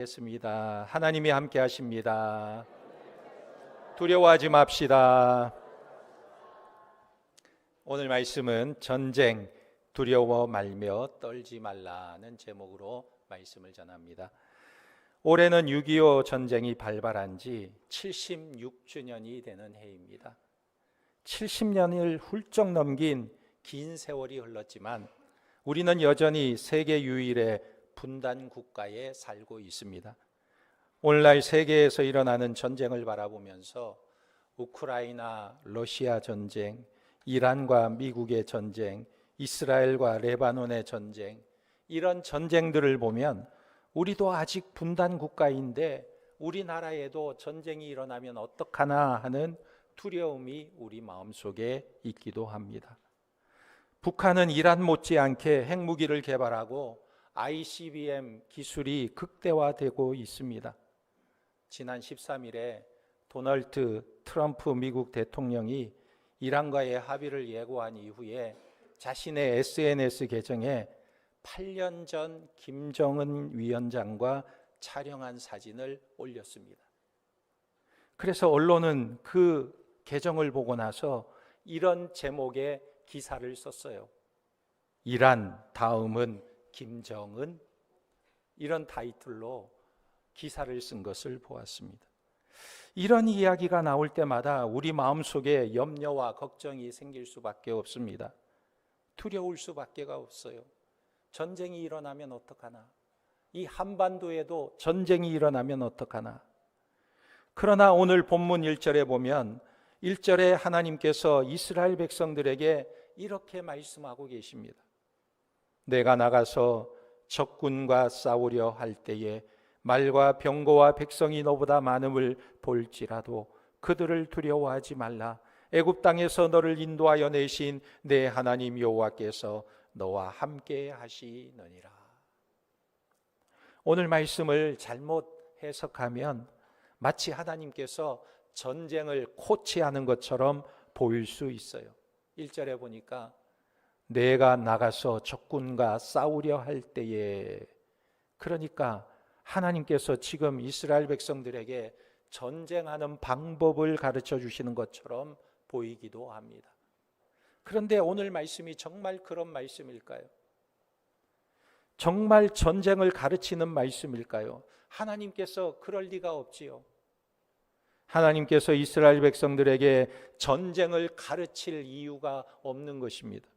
겠습니다. 하나님이 함께 하십니다. 두려워하지 맙시다. 오늘 말씀은 전쟁 두려워 말며 떨지 말라는 제목으로 말씀을 전합니다. 올해는 6.25 전쟁이 발발한 지 76주년이 되는 해입니다. 70년을 훌쩍 넘긴 긴 세월이 흘렀지만 우리는 여전히 세계 유일의 분단 국가에 살고 있습니다. 오늘날 세계에서 일어나는 전쟁을 바라보면서 우크라이나, 러시아 전쟁, 이란과 미국의 전쟁, 이스라엘과 레바논의 전쟁, 이런 전쟁들을 보면 우리도 아직 분단 국가인데 우리나라에도 전쟁이 일어나면 어떡하나 하는 두려움이 우리 마음속에 있기도 합니다. 북한은 이란 못지않게 핵무기를 개발하고 ICBM 기술이 극대화되고 있습니다. 지난 13일에 도널드 트럼프 미국 대통령이 이란과의 합의를 예고한 이후에 자신의 SNS 계정에 8년 전 김정은 위원장과 촬영한 사진을 올렸습니다. 그래서 언론은 그 계정을 보고 나서 이런 제목의 기사를 썼어요. 이란 다음은 김정은, 이런 타이틀로 기사를 쓴 것을 보았습니다. 이런 이야기가 나올 때마다 우리 마음속에 염려와 걱정이 생길 수밖에 없습니다. 두려울 수밖에 없어요. 전쟁이 일어나면 어떡하나? 이 한반도에도 전쟁이 일어나면 어떡하나? 그러나 오늘 본문 1절에 보면 1절에 하나님께서 이스라엘 백성들에게 이렇게 말씀하고 계십니다. 내가 나가서 적군과 싸우려 할 때에 말과 병거와 백성이 너보다 많음을 볼지라도 그들을 두려워하지 말라. 애굽 땅에서 너를 인도하여 내신 내 하나님 여호와께서 너와 함께 하시느니라. 오늘 말씀을 잘못 해석하면 마치 하나님께서 전쟁을 코치하는 것처럼 보일 수 있어요. 1절에 보니까 내가 나가서 적군과 싸우려 할 때에, 그러니까 하나님께서 지금 이스라엘 백성들에게 전쟁하는 방법을 가르쳐 주시는 것처럼 보이기도 합니다. 그런데 오늘 말씀이 정말 그런 말씀일까요? 정말 전쟁을 가르치는 말씀일까요? 하나님께서 그럴 리가 없지요. 하나님께서 이스라엘 백성들에게 전쟁을 가르칠 이유가 없는 것입니다.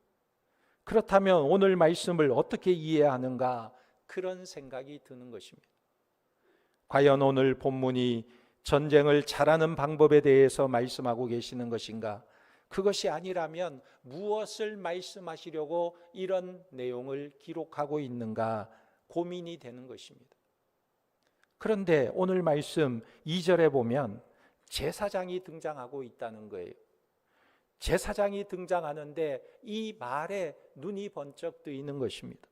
그렇다면 오늘 말씀을 어떻게 이해하는가, 그런 생각이 드는 것입니다. 과연 오늘 본문이 전쟁을 잘하는 방법에 대해서 말씀하고 계시는 것인가? 그것이 아니라면 무엇을 말씀하시려고 이런 내용을 기록하고 있는가 고민이 되는 것입니다. 그런데 오늘 말씀 2절에 보면 제사장이 등장하고 있다는 거예요. 제사장이 등장하는데 이 말에 눈이 번쩍 뜨이는 것입니다.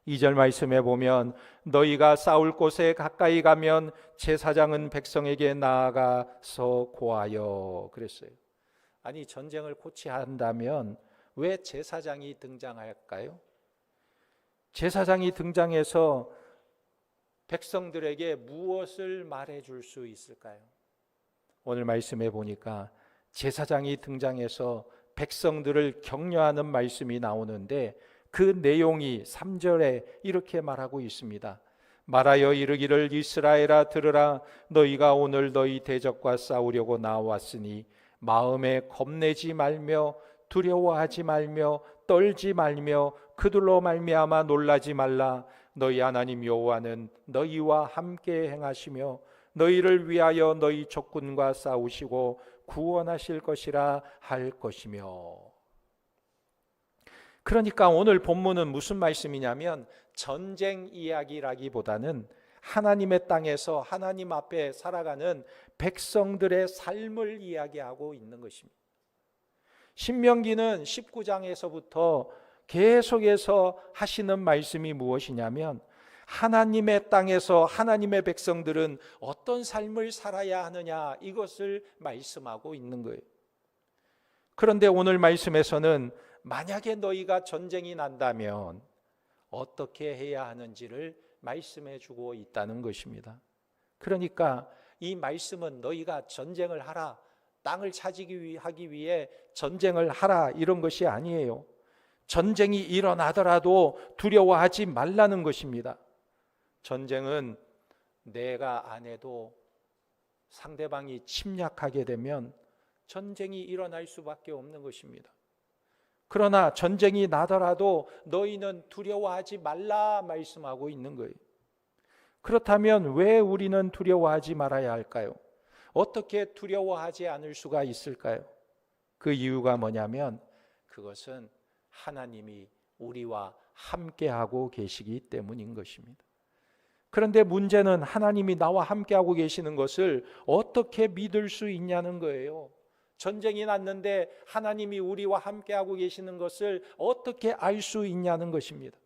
2절 말씀에 보면 너희가 싸울 곳에 가까이 가면 제사장은 백성에게 나아가서 고하여, 그랬어요. 아니, 전쟁을 코치한다면 왜 제사장이 등장할까요? 제사장이 등장해서 백성들에게 무엇을 말해줄 수 있을까요? 오늘 말씀에 보니까 제사장이 등장해서 백성들을 격려하는 말씀이 나오는데 그 내용이 3절에 이렇게 말하고 있습니다. 말하여 이르기를 이스라엘아 들으라. 너희가 오늘 너희 대적과 싸우려고 나왔으니 마음에 겁내지 말며 두려워하지 말며 떨지 말며 그들로 말미암아 놀라지 말라. 너희 하나님 여호와는 너희와 함께 행하시며 너희를 위하여 너희 적군과 싸우시고 구원하실 것이라 할 것이며. 그러니까 오늘 본문은 무슨 말씀이냐면 전쟁 이야기라기보다는 하나님의 땅에서 하나님 앞에 살아가는 백성들의 삶을 이야기하고 있는 것입니다. 신명기는 19장에서부터 계속해서 하시는 말씀이 무엇이냐면 하나님의 땅에서 하나님의 백성들은 어떤 삶을 살아야 하느냐, 이것을 말씀하고 있는 거예요. 그런데 오늘 말씀에서는 만약에 너희가 전쟁이 난다면 어떻게 해야 하는지를 말씀해 주고 있다는 것입니다. 그러니까 이 말씀은 너희가 전쟁을 하라, 땅을 하기 위해 전쟁을 하라, 이런 것이 아니에요. 전쟁이 일어나더라도 두려워하지 말라는 것입니다. 전쟁은 내가 안 해도 상대방이 침략하게 되면 전쟁이 일어날 수밖에 없는 것입니다. 그러나 전쟁이 나더라도 너희는 두려워하지 말라 말씀하고 있는 거예요. 그렇다면 왜 우리는 두려워하지 말아야 할까요? 어떻게 두려워하지 않을 수가 있을까요? 그 이유가 뭐냐면 그것은 하나님이 우리와 함께하고 계시기 때문인 것입니다. 그런데 문제는 하나님이 나와 함께하고 계시는 것을 어떻게 믿을 수 있냐는 거예요. 전쟁이 났는데 하나님이 우리와 함께하고 계시는 것을 어떻게 알 수 있냐는 것입니다.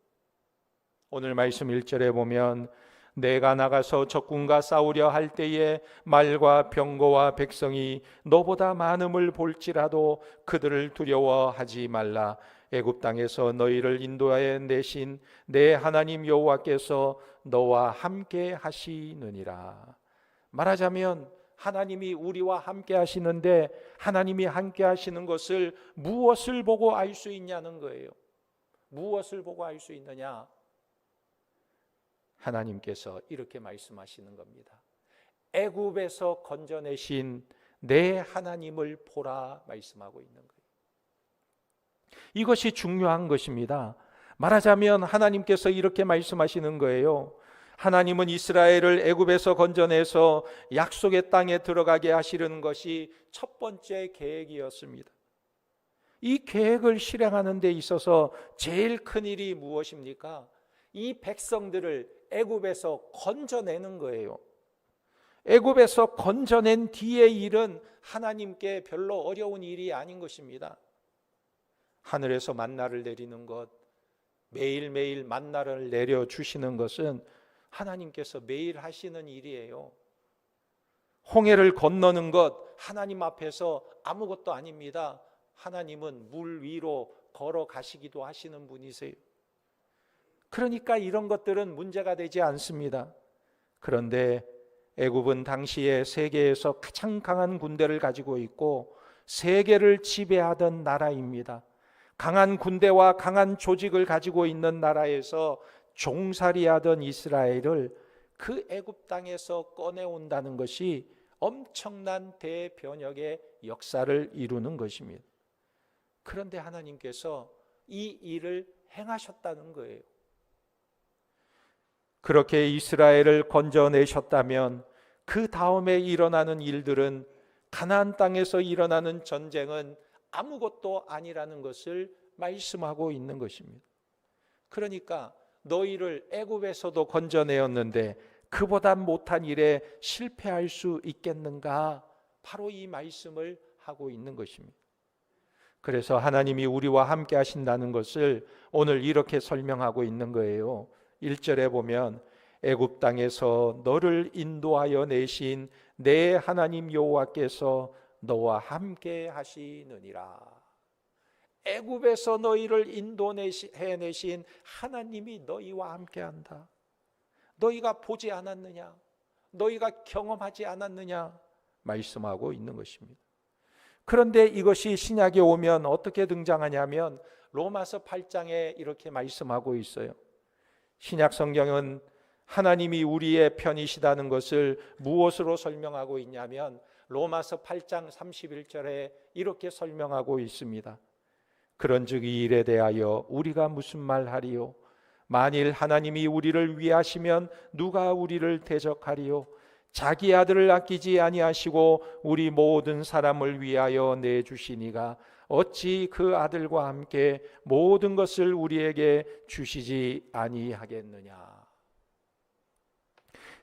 오늘 말씀 1절에 보면 내가 나가서 적군과 싸우려 할 때에 말과 병거와 백성이 너보다 많음을 볼지라도 그들을 두려워하지 말라. 애굽 땅에서 너희를 인도하여 내신 내 하나님 여호와께서 너와 함께 하시느니라. 말하자면 하나님이 우리와 함께 하시는데 하나님이 함께 하시는 것을 무엇을 보고 알 수 있냐는 거예요. 무엇을 보고 알 수 있느냐? 하나님께서 이렇게 말씀하시는 겁니다. 애굽에서 건져내신 내 하나님을 보라 말씀하고 있는 거예요. 이것이 중요한 것입니다. 말하자면 하나님께서 이렇게 말씀하시는 거예요. 하나님은 이스라엘을 애굽에서 건져내서 약속의 땅에 들어가게 하시려는 것이 첫 번째 계획이었습니다. 이 계획을 실행하는 데 있어서 제일 큰 일이 무엇입니까? 이 백성들을 애굽에서 건져내는 거예요. 애굽에서 건져낸 뒤의 일은 하나님께 별로 어려운 일이 아닌 것입니다. 하늘에서 만나를 내리는 것, 매일매일 만나를 내려주시는 것은 하나님께서 매일 하시는 일이에요. 홍해를 건너는 것 하나님 앞에서 아무것도 아닙니다. 하나님은 물 위로 걸어가시기도 하시는 분이세요. 그러니까 이런 것들은 문제가 되지 않습니다. 그런데 애굽은 당시에 세계에서 가장 강한 군대를 가지고 있고 세계를 지배하던 나라입니다. 강한 군대와 강한 조직을 가지고 있는 나라에서 종살이하던 이스라엘을 그 애굽 땅에서 꺼내온다는 것이 엄청난 대변혁의 역사를 이루는 것입니다. 그런데 하나님께서 이 일을 행하셨다는 거예요. 그렇게 이스라엘을 건져내셨다면 그 다음에 일어나는 일들은, 가나안 땅에서 일어나는 전쟁은 아무것도 아니라는 것을 말씀하고 있는 것입니다. 그러니까 너희를 애굽에서도 건져내었는데 그보다 못한 일에 실패할 수 있겠는가? 바로 이 말씀을 하고 있는 것입니다. 그래서 하나님이 우리와 함께 하신다는 것을 오늘 이렇게 설명하고 있는 거예요. 1절에 보면 애굽 땅에서 너를 인도하여 내신 내 하나님 여호와께서 너와 함께 하시느니라. 애굽에서 너희를 인도해내신 하나님이 너희와 함께한다. 너희가 보지 않았느냐? 너희가 경험하지 않았느냐? 말씀하고 있는 것입니다. 그런데 이것이 신약에 오면 어떻게 등장하냐면 로마서 8장에 이렇게 말씀하고 있어요. 신약 성경은 하나님이 우리의 편이시다는 것을 무엇으로 설명하고 있냐면 로마서 8장 31절에 이렇게 설명하고 있습니다. 그런즉 이 일에 대하여 우리가 무슨 말하리요? 만일 하나님이 우리를 위하시면 누가 우리를 대적하리요? 자기 아들을 아끼지 아니하시고 우리 모든 사람을 위하여 내주시니가 어찌 그 아들과 함께 모든 것을 우리에게 주시지 아니하겠느냐?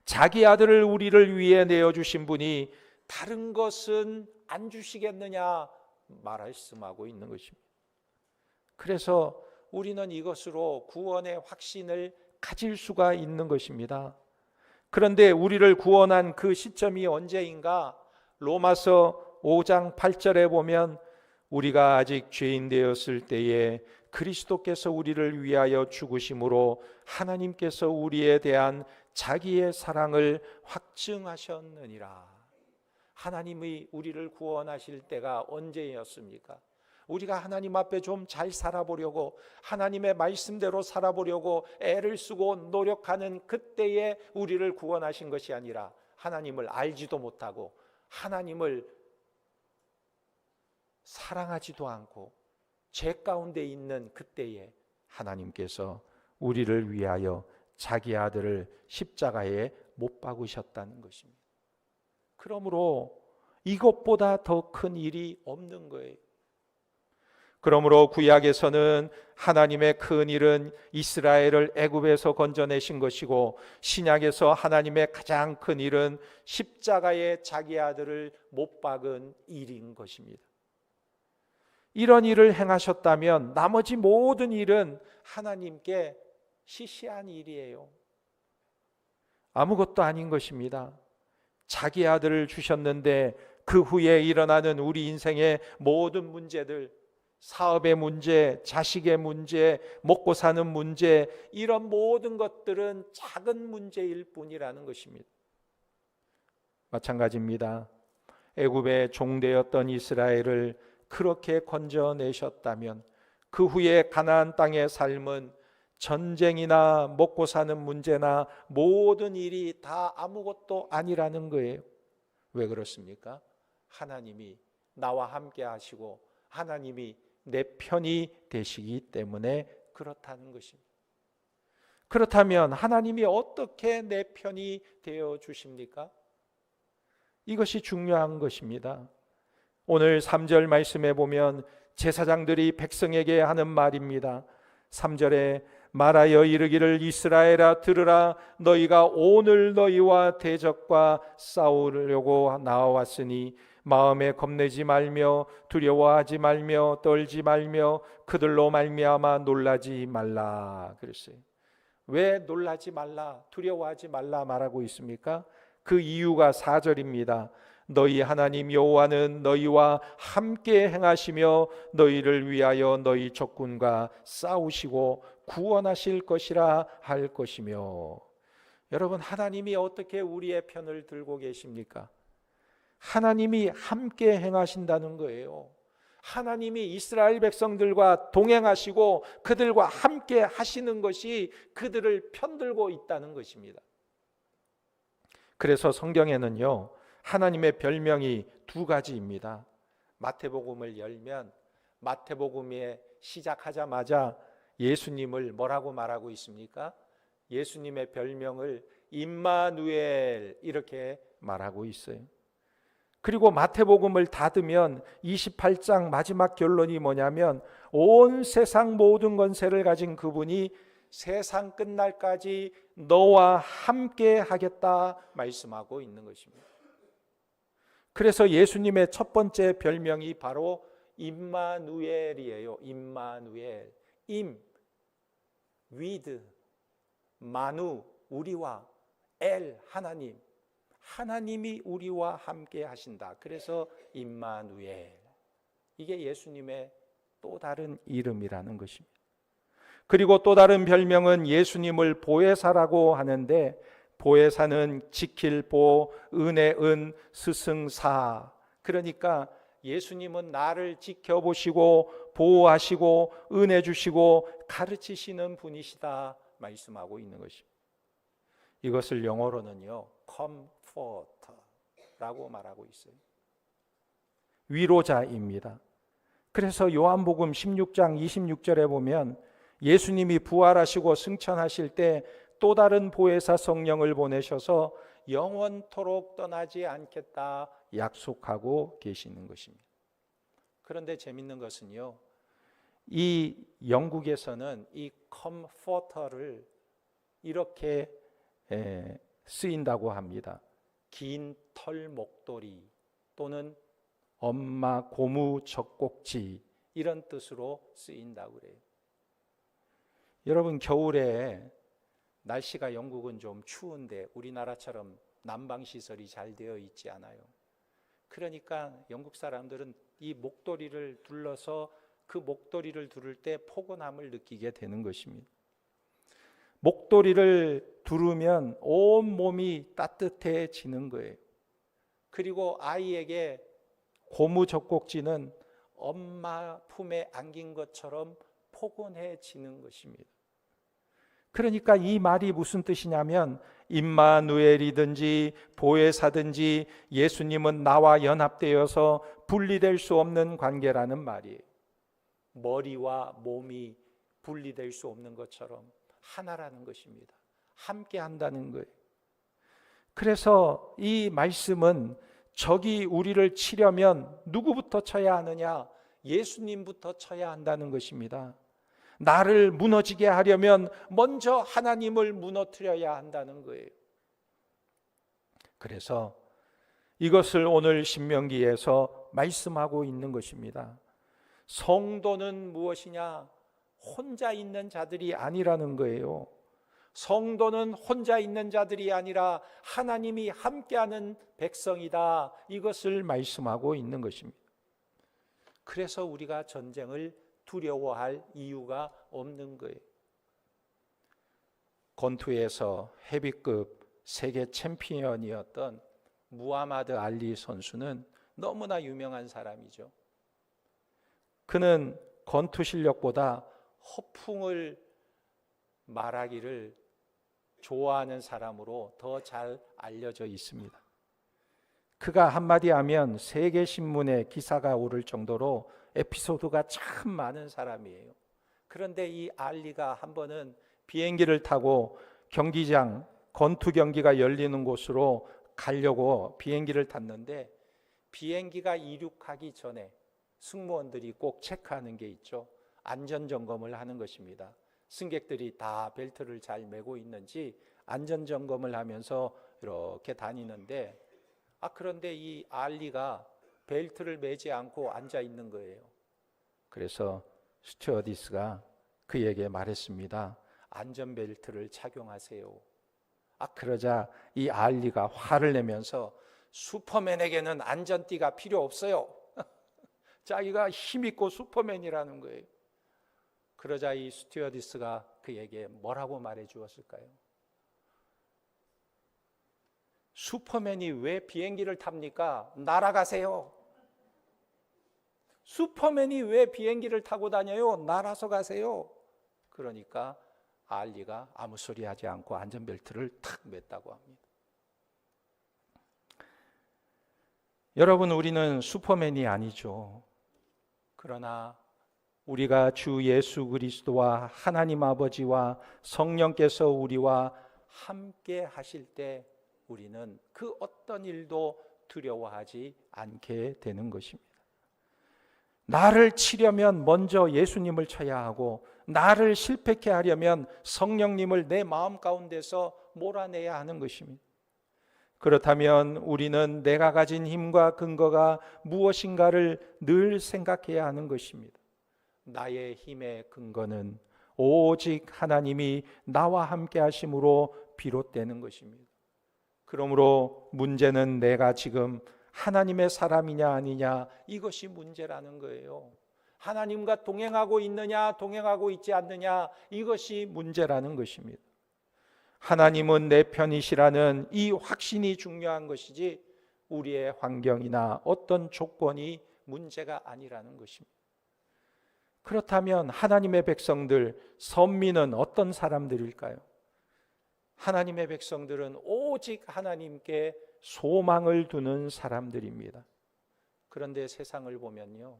자기 아들을 우리를 위해 내어주신 분이 다른 것은 안 주시겠느냐 말씀하고 있는 것입니다. 그래서 우리는 이것으로 구원의 확신을 가질 수가 있는 것입니다. 그런데 우리를 구원한 그 시점이 언제인가? 로마서 5장 8절에 보면 우리가 아직 죄인 되었을 때에 그리스도께서 우리를 위하여 죽으심으로 하나님께서 우리에 대한 자기의 사랑을 확증하셨느니라. 하나님이 우리를 구원하실 때가 언제였습니까? 우리가 하나님 앞에 좀 잘 살아보려고, 하나님의 말씀대로 살아보려고 애를 쓰고 노력하는 그때에 우리를 구원하신 것이 아니라, 하나님을 알지도 못하고 하나님을 사랑하지도 않고 죄 가운데 있는 그때에 하나님께서 우리를 위하여 자기 아들을 십자가에 못 박으셨다는 것입니다. 그러므로 이것보다 더 큰 일이 없는 거예요. 그러므로 구약에서는 하나님의 큰 일은 이스라엘을 애굽에서 건져내신 것이고, 신약에서 하나님의 가장 큰 일은 십자가에 자기 아들을 못 박은 일인 것입니다. 이런 일을 행하셨다면 나머지 모든 일은 하나님께 시시한 일이에요. 아무것도 아닌 것입니다. 자기 아들을 주셨는데 그 후에 일어나는 우리 인생의 모든 문제들, 사업의 문제, 자식의 문제, 먹고 사는 문제, 이런 모든 것들은 작은 문제일 뿐이라는 것입니다. 마찬가지입니다. 애굽의 종되었던 이스라엘을 그렇게 건져내셨다면 그 후에 가나안 땅의 삶은 전쟁이나 먹고 사는 문제나 모든 일이 다 아무것도 아니라는 거예요. 왜 그렇습니까? 하나님이 나와 함께 하시고 하나님이 내 편이 되시기 때문에 그렇다는 것입니다. 그렇다면 하나님이 어떻게 내 편이 되어 주십니까? 이것이 중요한 것입니다. 오늘 3절 말씀에 보면 제사장들이 백성에게 하는 말입니다. 3절에 말하여 이르기를 이스라엘아 들으라, 너희가 오늘 너희와 대적과 싸우려고 나와왔으니 마음에 겁내지 말며 두려워하지 말며 떨지 말며 그들로 말미암아 놀라지 말라 그랬어요. 왜 놀라지 말라, 두려워하지 말라 말하고 있습니까? 그 이유가 4절입니다. 너희 하나님 여호와는 너희와 함께 행하시며 너희를 위하여 너희 적군과 싸우시고 구원하실 것이라 할 것이며. 여러분, 하나님이 어떻게 우리의 편을 들고 계십니까? 하나님이 함께 행하신다는 거예요. 하나님이 이스라엘 백성들과 동행하시고 그들과 함께 하시는 것이 그들을 편들고 있다는 것입니다. 그래서 성경에는요, 하나님의 별명이 2가지입니다. 마태복음을 열면 마태복음에 시작하자마자 예수님을 뭐라고 말하고 있습니까? 예수님의 별명을 임마누엘 이렇게 말하고 있어요. 그리고 마태복음을 닫으면 28장 마지막 결론이 뭐냐면 온 세상 모든 권세를 가진 그분이 세상 끝날까지 너와 함께 하겠다 말씀하고 있는 것입니다. 그래서 예수님의 첫 번째 별명이 바로 임마누엘이에요. 임마누엘. 임, with, 마누, 우리와, 엘, 하나님. 하나님이 우리와 함께 하신다. 그래서 임마누엘. 이게 예수님의 또 다른 이름이라는 것입니다. 그리고 또 다른 별명은 예수님을 보혜사라고 하는데, 보혜사는 지킬 보, 은의 은, 스승사. 그러니까 예수님은 나를 지켜보시고 보호하시고 은혜 주시고 가르치시는 분이시다 말씀하고 있는 것입니다. 이것을 영어로는요, comfort라고 말하고 있어요. 위로자입니다. 그래서 요한복음 16장 26절에 보면 예수님이 부활하시고 승천하실 때 또 다른 보혜사 성령을 보내셔서 영원토록 떠나지 않겠다 약속하고 계시는 것입니다. 그런데 재밌는 것은요, 이 영국에서는 이 컴포터를 이렇게 쓰인다고 합니다. 긴 털 목도리 또는 엄마 고무 젖꼭지, 이런 뜻으로 쓰인다고 그래요. 여러분, 겨울에 날씨가 영국은 좀 추운데 우리나라처럼 난방시설이 잘 되어 있지 않아요. 그러니까 영국 사람들은 이 목도리를 둘러서 그 목도리를 두를 때 포근함을 느끼게 되는 것입니다. 목도리를 두르면 온 몸이 따뜻해지는 거예요. 그리고 아이에게 고무 젖꼭지는 엄마 품에 안긴 것처럼 포근해지는 것입니다. 그러니까 이 말이 무슨 뜻이냐면 임마누엘이든지 보혜사든지 예수님은 나와 연합되어서 분리될 수 없는 관계라는 말이에요. 머리와 몸이 분리될 수 없는 것처럼 하나라는 것입니다. 함께 한다는 거예요. 그래서 이 말씀은 적이 우리를 치려면 누구부터 쳐야 하느냐? 예수님부터 쳐야 한다는 것입니다. 나를 무너지게 하려면 먼저 하나님을 무너뜨려야 한다는 거예요. 그래서 이것을 오늘 신명기에서 말씀하고 있는 것입니다. 성도는 무엇이냐? 혼자 있는 자들이 아니라는 거예요. 성도는 혼자 있는 자들이 아니라 하나님이 함께하는 백성이다. 이것을 말씀하고 있는 것입니다. 그래서 우리가 전쟁을 두려워할 이유가 없는 거예요. 권투에서 헤비급 세계 챔피언이었던 무하마드 알리 선수는 너무나 유명한 사람이죠. 그는 권투 실력보다 허풍을 말하기를 좋아하는 사람으로 더 잘 알려져 있습니다. 그가 한마디 하면 세계 신문에 기사가 오를 정도로 에피소드가 참 많은 사람이에요. 그런데 이 알리가 한 번은 비행기를 타고 경기장, 권투 경기가 열리는 곳으로 가려고 비행기를 탔는데 비행기가 이륙하기 전에 승무원들이 꼭 체크하는 게 있죠. 안전점검을 하는 것입니다. 승객들이 다 벨트를 잘 매고 있는지 안전점검을 하면서 이렇게 다니는데 그런데 이 알리가 벨트를 매지 않고 앉아 있는 거예요. 그래서 스튜어디스가 그에게 말했습니다. 안전벨트를 착용하세요. 그러자 이 알리가 화를 내면서 슈퍼맨에게는 안전띠가 필요 없어요. 자기가 힘있고 슈퍼맨이라는 거예요. 그러자 이 스튜어디스가 그에게 뭐라고 말해 주었을까요? 슈퍼맨이 왜 비행기를 탑니까? 날아가세요. 슈퍼맨이 왜 비행기를 타고 다녀요? 날아서 가세요. 그러니까 알리가 아무 소리 하지 않고 안전벨트를 탁 맸다고 합니다. 여러분, 우리는 슈퍼맨이 아니죠. 그러나 우리가 주 예수 그리스도와 하나님 아버지와 성령께서 우리와 함께 하실 때 우리는 그 어떤 일도 두려워하지 않게 되는 것입니다. 나를 치려면 먼저 예수님을 쳐야 하고 나를 실패케 하려면 성령님을 내 마음 가운데서 몰아내야 하는 것입니다. 그렇다면 우리는 내가 가진 힘과 근거가 무엇인가를 늘 생각해야 하는 것입니다. 나의 힘의 근거는 오직 하나님이 나와 함께 하심으로 비롯되는 것입니다. 그러므로 문제는 내가 지금 하나님의 사람이냐 아니냐, 이것이 문제라는 거예요. 하나님과 동행하고 있느냐 동행하고 있지 않느냐, 이것이 문제라는 것입니다. 하나님은 내 편이시라는 이 확신이 중요한 것이지 우리의 환경이나 어떤 조건이 문제가 아니라는 것입니다. 그렇다면 하나님의 백성들, 선민은 어떤 사람들일까요? 하나님의 백성들은 오직 하나님께 소망을 두는 사람들입니다. 그런데 세상을 보면요,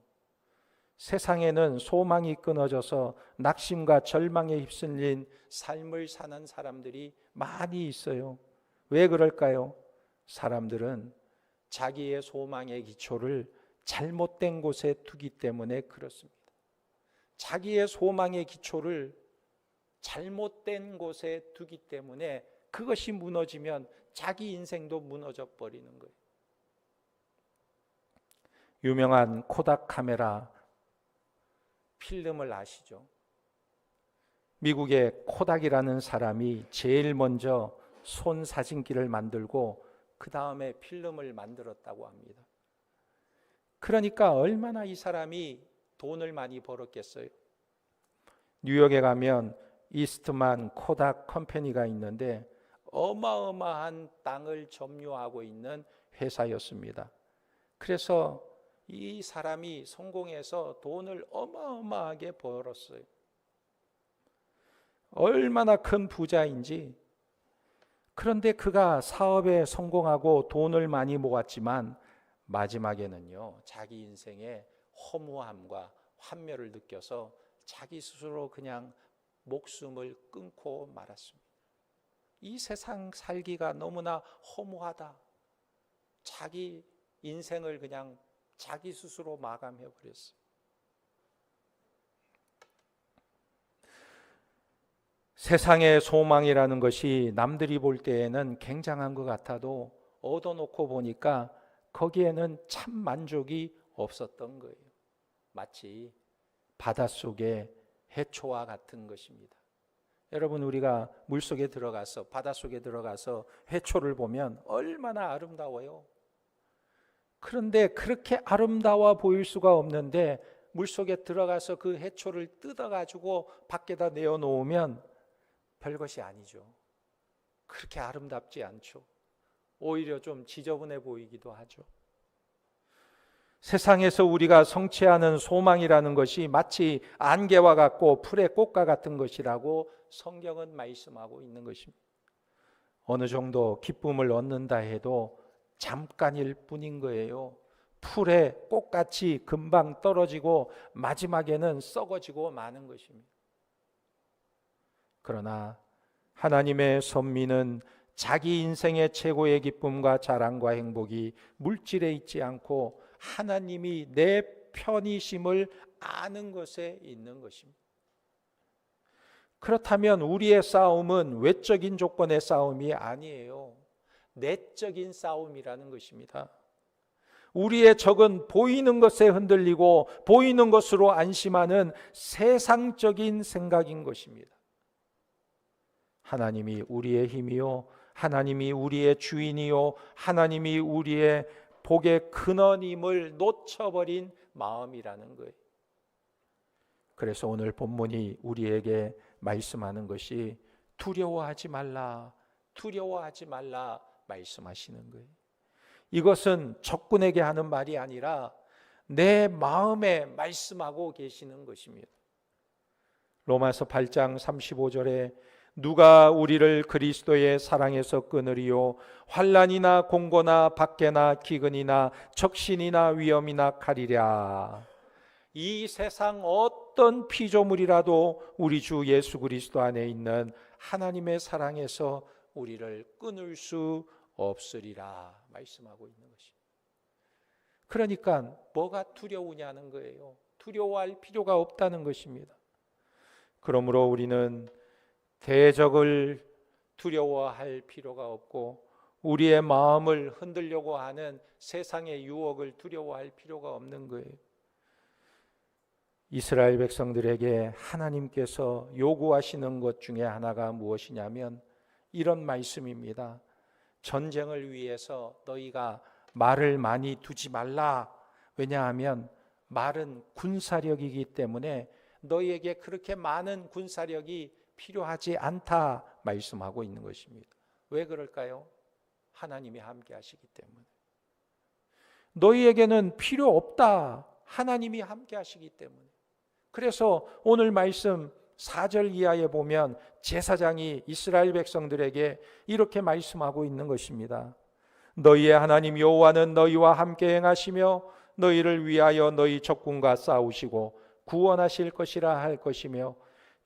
세상에는 소망이 끊어져서 낙심과 절망에 휩쓸린 삶을 사는 사람들이 많이 있어요. 왜 그럴까요? 사람들은 자기의 소망의 기초를 잘못된 곳에 두기 때문에 그렇습니다. 자기의 소망의 기초를 잘못된 곳에 두기 때문에 그것이 무너지면 자기 인생도 무너져 버리는 거예요. 유명한 코닥 카메라 필름을 아시죠? 미국의 코닥이라는 사람이 제일 먼저 손 사진기를 만들고 그 다음에 필름을 만들었다고 합니다. 그러니까 얼마나 이 사람이 돈을 많이 벌었겠어요? 뉴욕에 가면 이스트만 코닥 컴퍼니가 있는데 어마어마한 땅을 점유하고 있는 회사였습니다. 그래서 이 사람이 성공해서 돈을 어마어마하게 벌었어요. 얼마나 큰 부자인지. 그런데 그가 사업에 성공하고 돈을 많이 모았지만 마지막에는요, 자기 인생의 허무함과 환멸을 느껴서 자기 스스로 그냥 목숨을 끊고 말았습니다. 이 세상 살기가 너무나 허무하다. 자기 인생을 그냥 자기 스스로 마감해 버렸어요. 세상의 소망이라는 것이 남들이 볼 때에는 굉장한 것 같아도 얻어놓고 보니까 거기에는 참 만족이 없었던 거예요. 마치 바닷속의 해초와 같은 것입니다. 여러분, 우리가 물속에 들어가서 바닷속에 들어가서 해초를 보면 얼마나 아름다워요. 그런데 그렇게 아름다워 보일 수가 없는데 물속에 들어가서 그 해초를 뜯어가지고 밖에다 내어놓으면 별것이 아니죠. 그렇게 아름답지 않죠. 오히려 좀 지저분해 보이기도 하죠. 세상에서 우리가 성취하는 소망이라는 것이 마치 안개와 같고 풀의 꽃과 같은 것이라고 성경은 말씀하고 있는 것입니다. 어느 정도 기쁨을 얻는다 해도 잠깐일 뿐인 거예요. 풀의 꽃같이 금방 떨어지고 마지막에는 썩어지고 마는 것입니다. 그러나 하나님의 선미는 자기 인생의 최고의 기쁨과 자랑과 행복이 물질에 있지 않고 하나님이 내 편이심을 아는 것에 있는 것입니다. 그렇다면 우리의 싸움은 외적인 조건의 싸움이 아니에요. 내적인 싸움이라는 것입니다. 우리의 적은 보이는 것에 흔들리고 보이는 것으로 안심하는 세상적인 생각인 것입니다. 하나님이 우리의 힘이요, 하나님이 우리의 주인이요, 하나님이 우리의 복의 근원임을 놓쳐버린 마음이라는 거예요. 그래서 오늘 본문이 우리에게 말씀하는 것이 두려워하지 말라, 두려워하지 말라 말씀하시는 거예요. 이것은 적군에게 하는 말이 아니라 내 마음에 말씀하고 계시는 것입니다. 로마서 8장 35절에 누가 우리를 그리스도의 사랑에서 끊으리요, 환난이나 공고나 박해나 기근이나 적신이나 위험이나 칼이랴. 이 세상 어떤 피조물이라도 우리 주 예수 그리스도 안에 있는 하나님의 사랑에서 우리를 끊을 수 없으리라 말씀하고 있는 것입니다. 그러니까 뭐가 두려우냐는 거예요. 두려워할 필요가 없다는 것입니다. 그러므로 우리는 대적을 두려워할 필요가 없고 우리의 마음을 흔들려고 하는 세상의 유혹을 두려워할 필요가 없는 거예요. 이스라엘 백성들에게 하나님께서 요구하시는 것 중에 하나가 무엇이냐면 이런 말씀입니다. 전쟁을 위해서 너희가 말을 많이 두지 말라. 왜냐하면 말은 군사력이기 때문에 너희에게 그렇게 많은 군사력이 필요하지 않다 말씀하고 있는 것입니다. 왜 그럴까요? 하나님이 함께 하시기 때문에. 너희에게는 필요 없다. 하나님이 함께 하시기 때문에. 그래서 오늘 말씀 4절 이하에 보면 제사장이 이스라엘 백성들에게 이렇게 말씀하고 있는 것입니다. 너희의 하나님 여호와는 너희와 함께 행하시며 너희를 위하여 너희 적군과 싸우시고 구원하실 것이라 할 것이며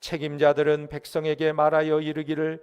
책임자들은 백성에게 말하여 이르기를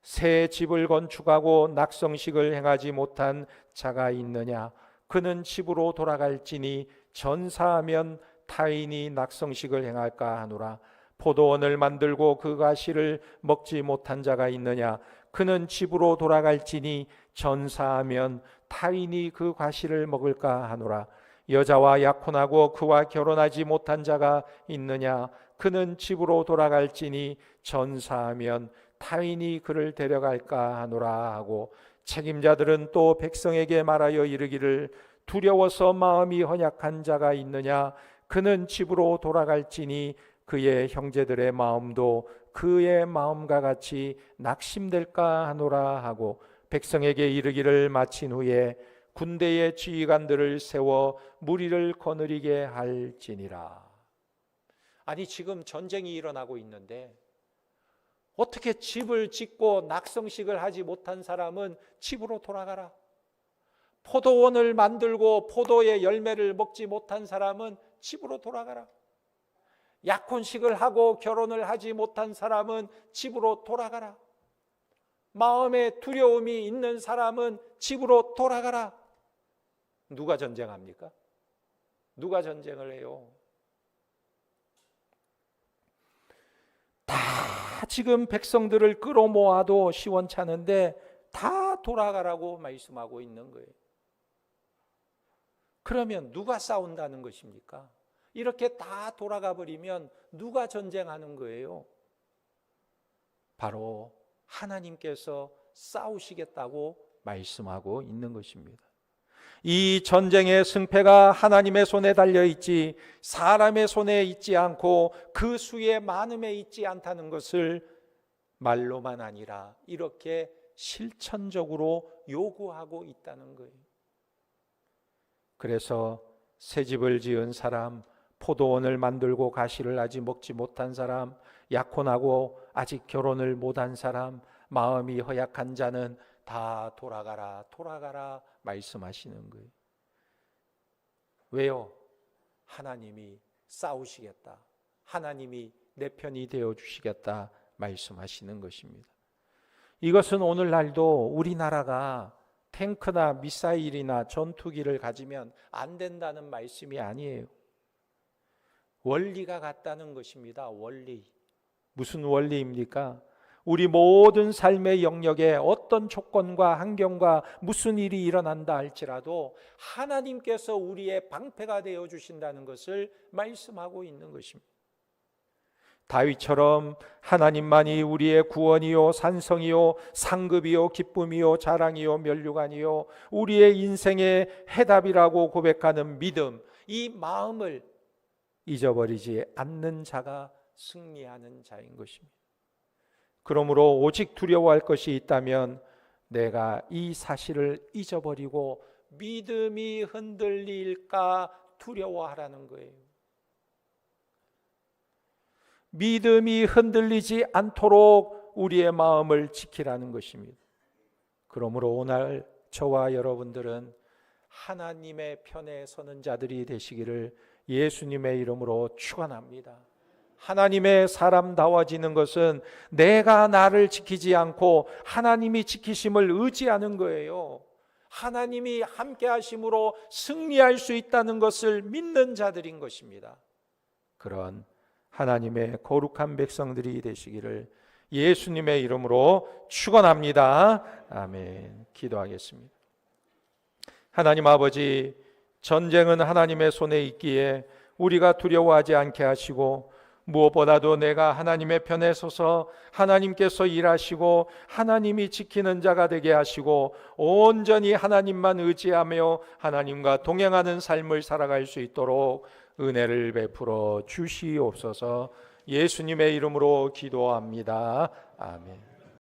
새 집을 건축하고 낙성식을 행하지 못한 자가 있느냐? 그는 집으로 돌아갈지니 전사하면 타인이 낙성식을 행할까 하노라. 포도원을 만들고 그 가시를 먹지 못한 자가 있느냐? 그는 집으로 돌아갈지니 전사하면 타인이 그 가시를 먹을까 하노라. 여자와 약혼하고 그와 결혼하지 못한 자가 있느냐? 그는 집으로 돌아갈지니 전사하면 타인이 그를 데려갈까 하노라 하고 책임자들은 또 백성에게 말하여 이르기를 두려워서 마음이 헌약한 자가 있느냐? 그는 집으로 돌아갈지니 그의 형제들의 마음도 그의 마음과 같이 낙심될까 하노라 하고 백성에게 이르기를 마친 후에 군대의 지휘관들을 세워 무리를 거느리게 할지니라. 아니, 지금 전쟁이 일어나고 있는데 어떻게 집을 짓고 낙성식을 하지 못한 사람은 집으로 돌아가라. 포도원을 만들고 포도의 열매를 먹지 못한 사람은 집으로 돌아가라. 약혼식을 하고 결혼을 하지 못한 사람은 집으로 돌아가라. 마음에 두려움이 있는 사람은 집으로 돌아가라. 누가 전쟁합니까? 누가 전쟁을 해요? 다 지금 백성들을 끌어모아도 시원찮은데 다 돌아가라고 말씀하고 있는 거예요. 그러면 누가 싸운다는 것입니까? 이렇게 다 돌아가 버리면 누가 전쟁하는 거예요? 바로 하나님께서 싸우시겠다고 말씀하고 있는 것입니다. 이 전쟁의 승패가 하나님의 손에 달려 있지 사람의 손에 있지 않고 그 수의 많음에 있지 않다는 것을 말로만 아니라 이렇게 실천적으로 요구하고 있다는 거예요. 그래서 새 집을 지은 사람, 포도원을 만들고 가시를 아직 먹지 못한 사람, 약혼하고 아직 결혼을 못한 사람, 마음이 허약한 자는 다 돌아가라, 돌아가라 말씀하시는 거예요. 왜요? 하나님이 싸우시겠다, 하나님이 내 편이 되어 주시겠다 말씀하시는 것입니다. 이것은 오늘날도 우리나라가 탱크나 미사일이나 전투기를 가지면 안 된다는 말씀이 아니에요. 원리가 같다는 것입니다. 원리. 무슨 원리입니까? 우리 모든 삶의 영역에 어떤 조건과 환경과 무슨 일이 일어난다 할지라도 하나님께서 우리의 방패가 되어 주신다는 것을 말씀하고 있는 것입니다. 다윗처럼 하나님만이 우리의 구원이요 산성이요 상급이요 기쁨이요 자랑이요 면류관이요 우리의 인생의 해답이라고 고백하는 믿음, 이 마음을 잊어버리지 않는 자가 승리하는 자인 것입니다. 그러므로 오직 두려워할 것이 있다면 내가 이 사실을 잊어버리고 믿음이 흔들릴까 두려워하라는 거예요. 믿음이 흔들리지 않도록 우리의 마음을 지키라는 것입니다. 그러므로 오늘 저와 여러분들은 하나님의 편에 서는 자들이 되시기를 예수님의 이름으로 축원합니다. 하나님의 사람다워지는 것은 내가 나를 지키지 않고 하나님이 지키심을 의지하는 거예요. 하나님이 함께 하심으로 승리할 수 있다는 것을 믿는 자들인 것입니다. 그런 하나님의 거룩한 백성들이 되시기를 예수님의 이름으로 축원합니다. 아멘. 기도하겠습니다. 하나님 아버지, 전쟁은 하나님의 손에 있기에 우리가 두려워하지 않게 하시고 무엇보다도 내가 하나님의 편에 서서 하나님께서 일하시고 하나님이 지키는 자가 되게 하시고 온전히 하나님만 의지하며 하나님과 동행하는 삶을 살아갈 수 있도록 은혜를 베풀어 주시옵소서. 예수님의 이름으로 기도합니다. 아멘.